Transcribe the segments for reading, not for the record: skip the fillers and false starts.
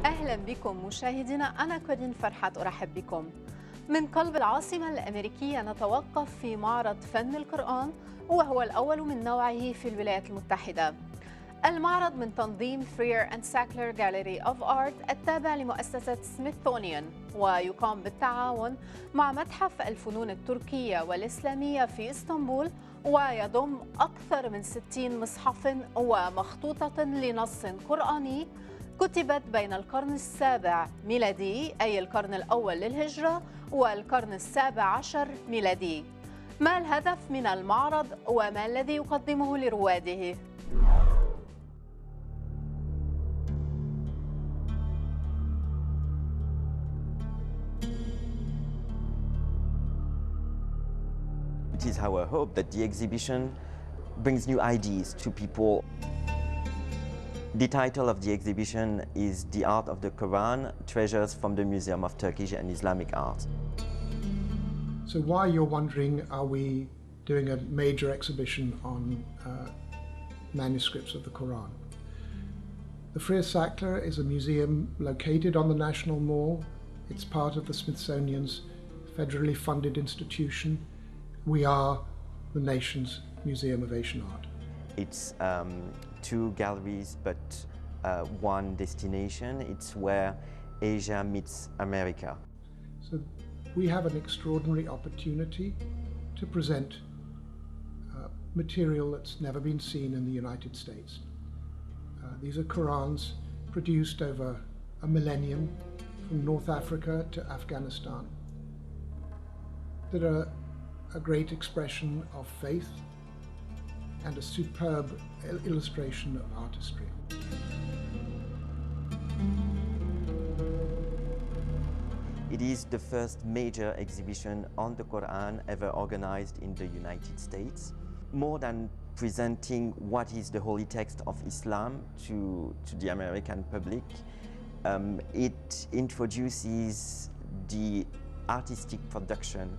أهلا بكم مشاهدينا، أنا كورين فرحات أرحب بكم. من قلب العاصمة الأميركية نتوقف في معرض فن القرآن، وهو الأول من نوعه في الولايات المتحدة. المعرض من تنظيم Freer and Sackler Gallery of Art التابع لمؤسسة سميثسونيان، ويقام بالتعاون مع متحف الفنون التركية والإسلامية في إسطنبول، ويضم أكثر من 60 مصحف ومخطوطة لنص قرآني كتبت بين القرن السابع ميلادي، أي القرن الأول للهجرة، والقرن السابع عشر ميلادي. ما الهدف من المعرض وما الذي يقدمه لرواده؟ It is our hope that the exhibition brings new ideas to people. The title of the exhibition is The Art of the Quran, Treasures from the Museum of Turkish and Islamic Art. So why, you're wondering, are we doing a major exhibition on manuscripts of the Quran? The Freer Sackler is a museum located on the National Mall. It's part of the Smithsonian's federally funded institution. We are the nation's Museum of Asian Art. It's two galleries, but one destination. It's where Asia meets America. So we have an extraordinary opportunity to present material that's never been seen in the United States. These are Qurans produced over a millennium from North Africa to Afghanistan that are a great expression of faith and a superb illustration of artistry. It is the first major exhibition on the Quran ever organized in the United States. More than presenting what is the holy text of Islam to the American public, it introduces the artistic production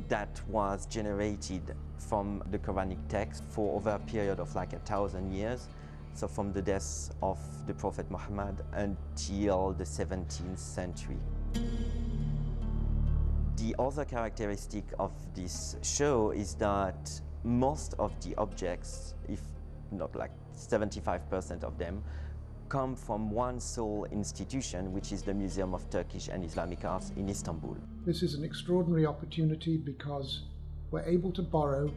that was generated from the Quranic text for over a period of like 1,000 years. So from the death of the Prophet Muhammad until the 17th century. The other characteristic of this show is that most of the objects, if not like 75% of them, come from one sole institution, which is the Museum of Turkish and Islamic Arts in Istanbul. This is an extraordinary opportunity because we're able to borrow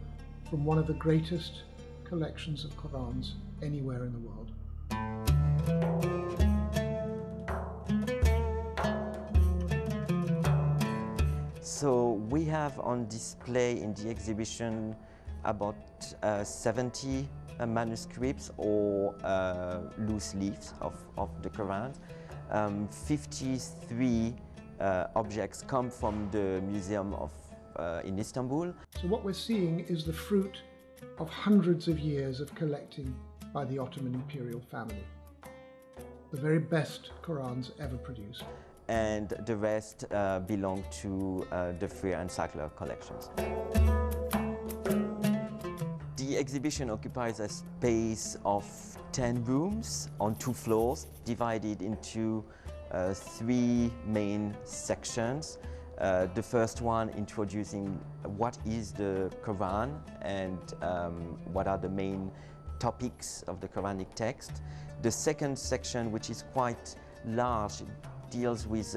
from one of the greatest collections of Qurans anywhere in the world. So we have on display in the exhibition about 70 manuscripts or loose leaves of the Quran. 53 objects come from the museum in Istanbul. So what we're seeing is the fruit of hundreds of years of collecting by the Ottoman imperial family. The very best Qurans ever produced. And the rest belong to the Freer and Sackler collections. The exhibition occupies a space of 10 rooms on 2 floors, divided into 3 main sections. The first one introducing what is the Quran and what are the main topics of the Quranic text. The second section, which is quite large, deals with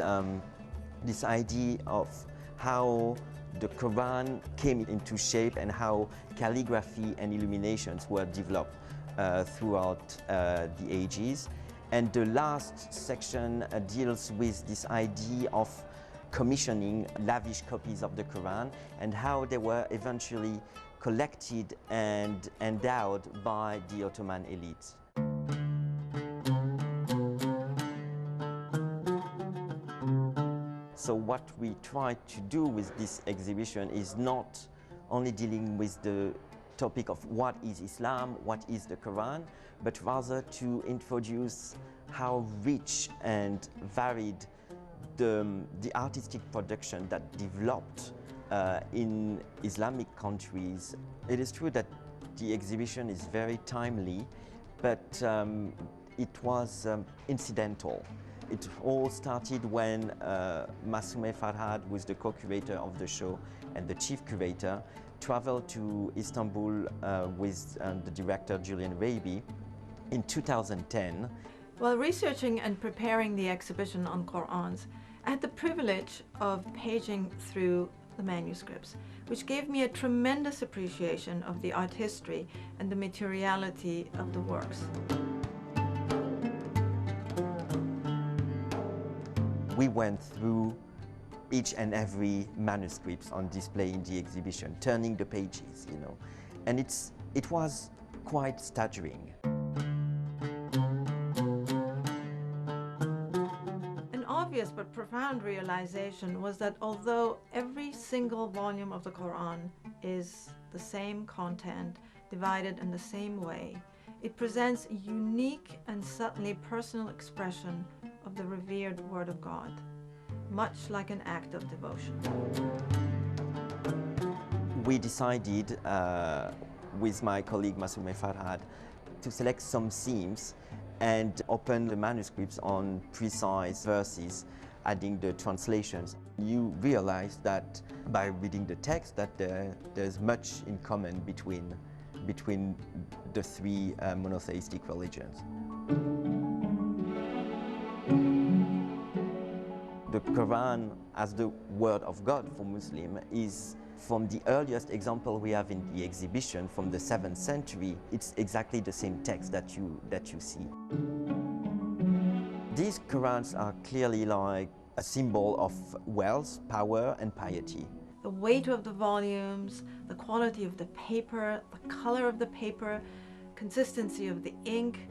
this idea of how the Quran came into shape and how calligraphy and illuminations were developed throughout the ages. And the last section deals with this idea of commissioning lavish copies of the Quran and how they were eventually collected and endowed by the Ottoman elites. So what we try to do with this exhibition is not only dealing with the topic of what is Islam, what is the Quran, but rather to introduce how rich and varied the artistic production that developed in Islamic countries. It is true that the exhibition is very timely, but it was incidental. It all started when Masume Farhad, who is the co-curator of the show and the chief curator, traveled to Istanbul with the director Julian Raby in 2010. While researching and preparing the exhibition on Qur'ans, I had the privilege of paging through the manuscripts, which gave me a tremendous appreciation of the art history and the materiality of the works. We went through each and every manuscript on display in the exhibition, turning the pages, you know, and it was quite staggering. An obvious but profound realization was that although every single volume of the Quran is the same content, divided in the same way, it presents a unique and subtly personal expression of the revered Word of God, much like an act of devotion. We decided with my colleague Masume Farhad to select some themes and open the manuscripts on precise verses, adding the translations. You realize that by reading the text that there's much in common between the three monotheistic religions. The Quran as the word of God for Muslim is from the earliest example we have in the exhibition from the 7th century. It's exactly the same text that you see. These Qurans are clearly like a symbol of wealth, power and piety. The weight of the volumes, the quality of the paper, the color of the paper, consistency of the ink,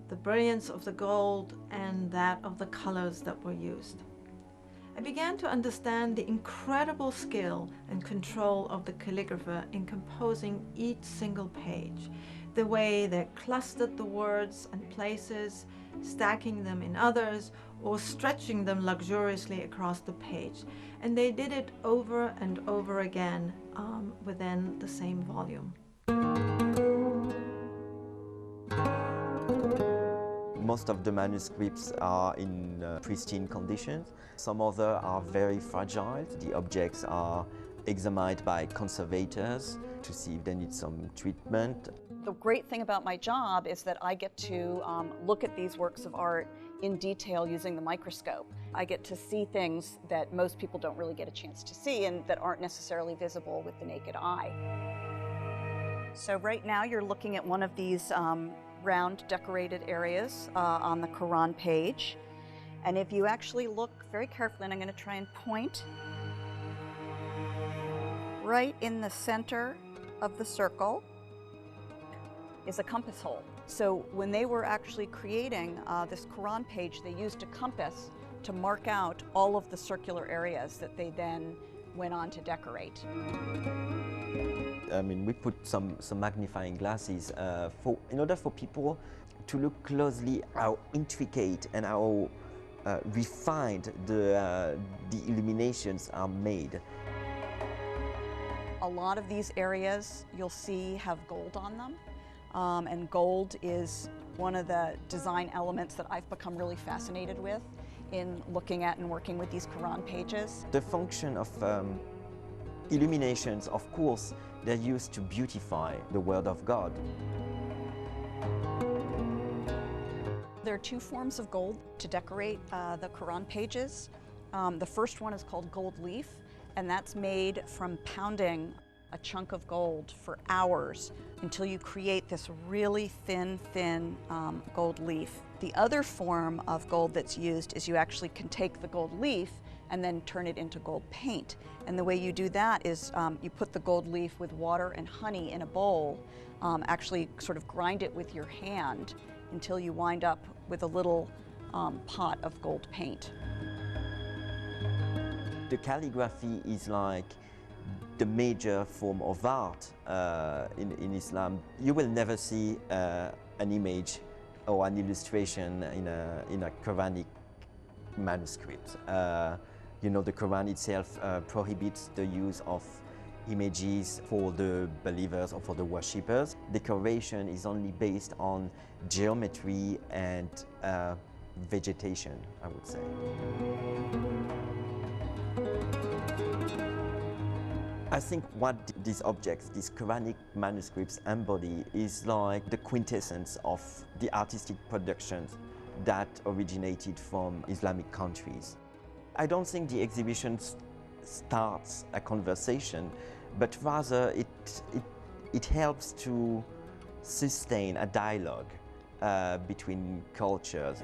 the brilliance of the gold, and that of the colors that were used. I began to understand the incredible skill and control of the calligrapher in composing each single page, the way they clustered the words and places, stacking them in others, or stretching them luxuriously across the page. And they did it over and over again within the same volume. Most of the manuscripts are in pristine conditions. Some other are very fragile. The objects are examined by conservators to see if they need some treatment. The great thing about my job is that I get to look at these works of art in detail using the microscope. I get to see things that most people don't really get a chance to see and that aren't necessarily visible with the naked eye. So right now you're looking at one of these round decorated areas on the Quran page. And if you actually look very carefully, and I'm going to try and point, right in the center of the circle is a compass hole. So when they were actually creating this Quran page, they used a compass to mark out all of the circular areas that they then went on to decorate. I mean, we put some magnifying glasses in order for people to look closely how intricate and how refined the illuminations are made. A lot of these areas you'll see have gold on them, and gold is one of the design elements that I've become really fascinated with in looking at and working with these Quran pages. The function of illuminations, of course, they're used to beautify the Word of God. There are two forms of gold to decorate the Quran pages. The first one is called gold leaf, and that's made from pounding a chunk of gold for hours until you create this really thin gold leaf. The other form of gold that's used is you actually can take the gold leaf and then turn it into gold paint. And the way you do that is you put the gold leaf with water and honey in a bowl, actually sort of grind it with your hand until you wind up with a little pot of gold paint. The calligraphy is like the major form of art in Islam. You will never see an image or an illustration in a Quranic manuscript. You know, the Quran itself prohibits the use of images for the believers or for the worshippers. Decoration is only based on geometry and vegetation, I would say. I think what these objects, these Quranic manuscripts embody is like the quintessence of the artistic productions that originated from Islamic countries. I don't think the exhibition starts a conversation, but rather it helps to sustain a dialogue between cultures.